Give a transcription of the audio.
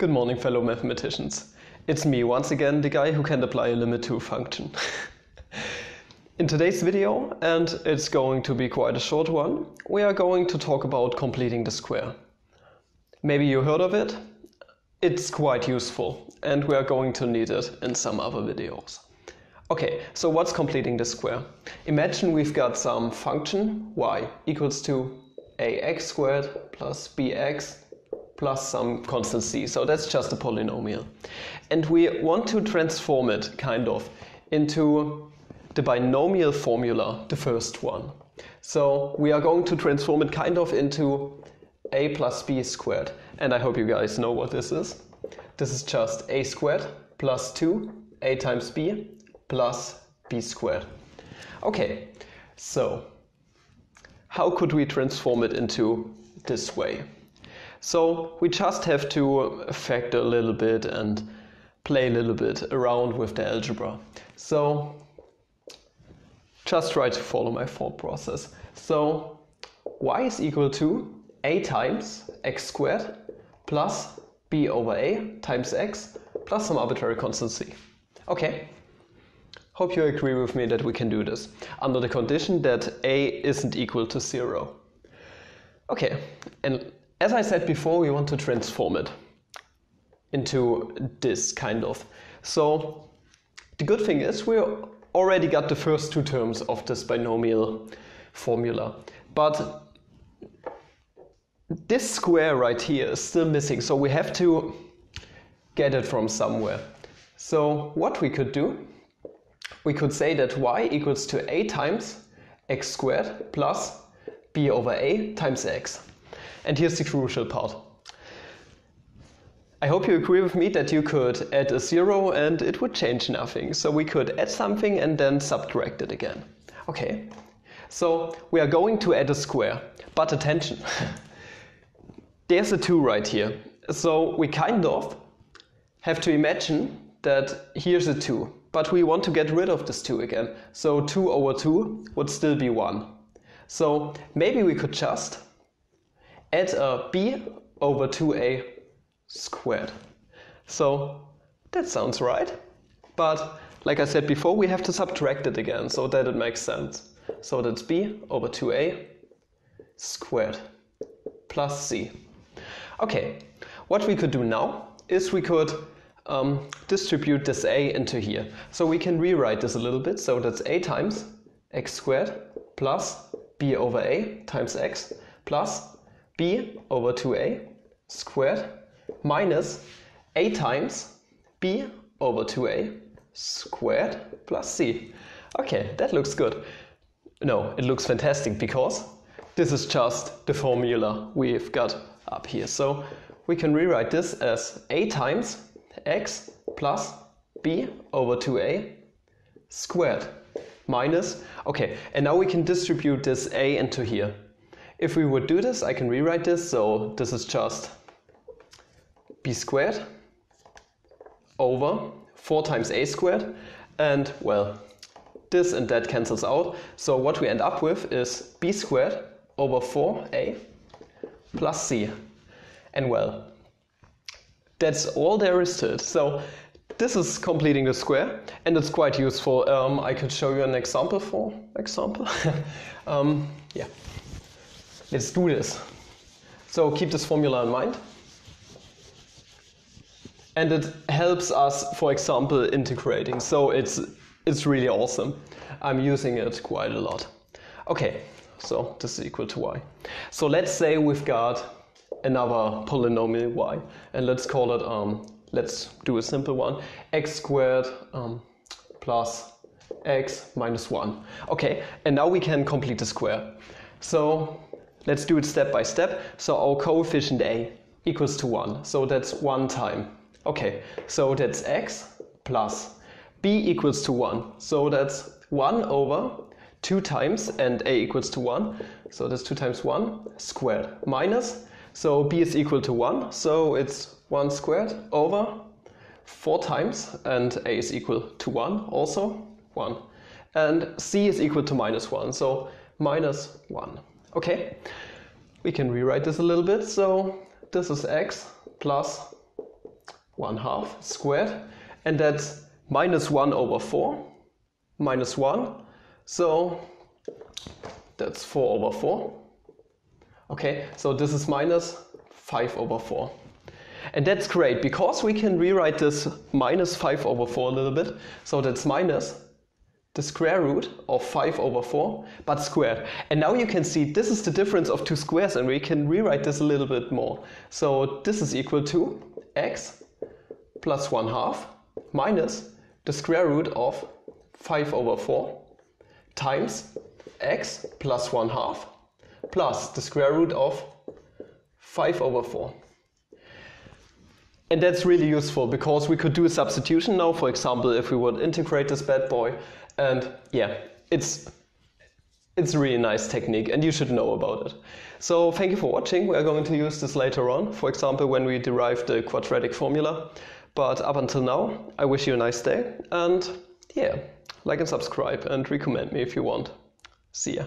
Good morning, fellow mathematicians. It's me once again, the guy who can apply a limit to a function. In today's video, and it's going to be quite a short one, we are going to talk about completing the square. Maybe you heard of it. It's quite useful, and we are going to need it in some other videos. Okay, so what's completing the square? Imagine we've got some function y equals to ax squared plus bx plus some constant c. So that's just a polynomial. And we want to transform it, kind of, into the binomial formula, the first one. So we are going to transform it kind of into a plus b squared. And I hope you guys know what this is. This is just a squared plus 2a times b plus b squared. Okay, so how could we transform it into this way? So we just have to factor a little bit and play a little bit around with the algebra. So just try to follow my thought process. So y is equal to a times x squared plus b over a times x plus some arbitrary constant c. Okay. Hope you agree with me that we can do this under the condition that a isn't equal to 0. Okay, and as I said before, we want to transform it into this kind of. So the good thing is we already got the first two terms of this binomial formula, but this square right here is still missing, so we have to get it from somewhere. So what we could do, we could say that y equals to a times x squared plus b over a times x. And here's the crucial part. I hope you agree with me that you could add a 0 and it would change nothing. So we could add something and then subtract it again. Okay, so we are going to add a square. But attention, there's a 2 right here. So we kind of have to imagine that here's a 2. But we want to get rid of this 2 again. So 2 over 2 would still be 1. So maybe we could just add a b over 2a squared. So that sounds right. But like I said before, we have to subtract it again so that it makes sense. So that's b over 2a squared plus c. Okay, what we could do now is we could distribute this a into here. So we can rewrite this a little bit. So that's a times x squared plus b over a times x plus b over 2a squared minus a times b over 2a squared plus c. Okay, that looks good. No, it looks fantastic because this is just the formula we've got up here. So we can rewrite this as a times x plus b over 2a squared minus, okay, and now we can distribute this a into here. If we would do this, I can rewrite this, so this is just b squared over 4 times a squared, and well, this and that cancels out, so what we end up with is b squared over 4a plus c, and well, that's all there is to it. So this is completing the square, and it's quite useful. I could show you an example yeah, let's do this. So keep this formula in mind. And it helps us, for example, integrating. So it's really awesome. I'm using it quite a lot. Okay, so this is equal to y. So let's say we've got another polynomial y, and let's call it, let's do a simple one, x squared plus x minus 1. Okay, and now we can complete the square. So let's do it step by step. So our coefficient a equals to 1, so that's 1 time. Okay, so that's x plus b equals to 1, so that's 1 over 2 times, and a equals to 1, so that's 2 times 1 squared minus, so b is equal to 1, so it's 1 squared over 4 times, and a is equal to 1, also 1. And c is equal to minus 1, so minus 1. Okay, we can rewrite this a little bit. So this is x plus 1/2 squared, and that's minus 1 over 4 minus 1, so that's 4 over 4. Okay, so this is minus 5 over 4. And that's great, because we can rewrite this minus 5 over 4 a little bit. So that's minus the square root of 5 over 4, but squared. And now you can see this is the difference of two squares, and we can rewrite this a little bit more. So this is equal to x plus 1/2 minus the square root of 5 over 4 times x plus 1/2 plus the square root of 5 over 4. And that's really useful, because we could do a substitution now, for example, if we would integrate this bad boy. And yeah, it's a really nice technique, and you should know about it. So thank you for watching. We are going to use this later on, for example, when we derive the quadratic formula. But up until now, I wish you a nice day, and yeah, like and subscribe and recommend me if you want. See ya.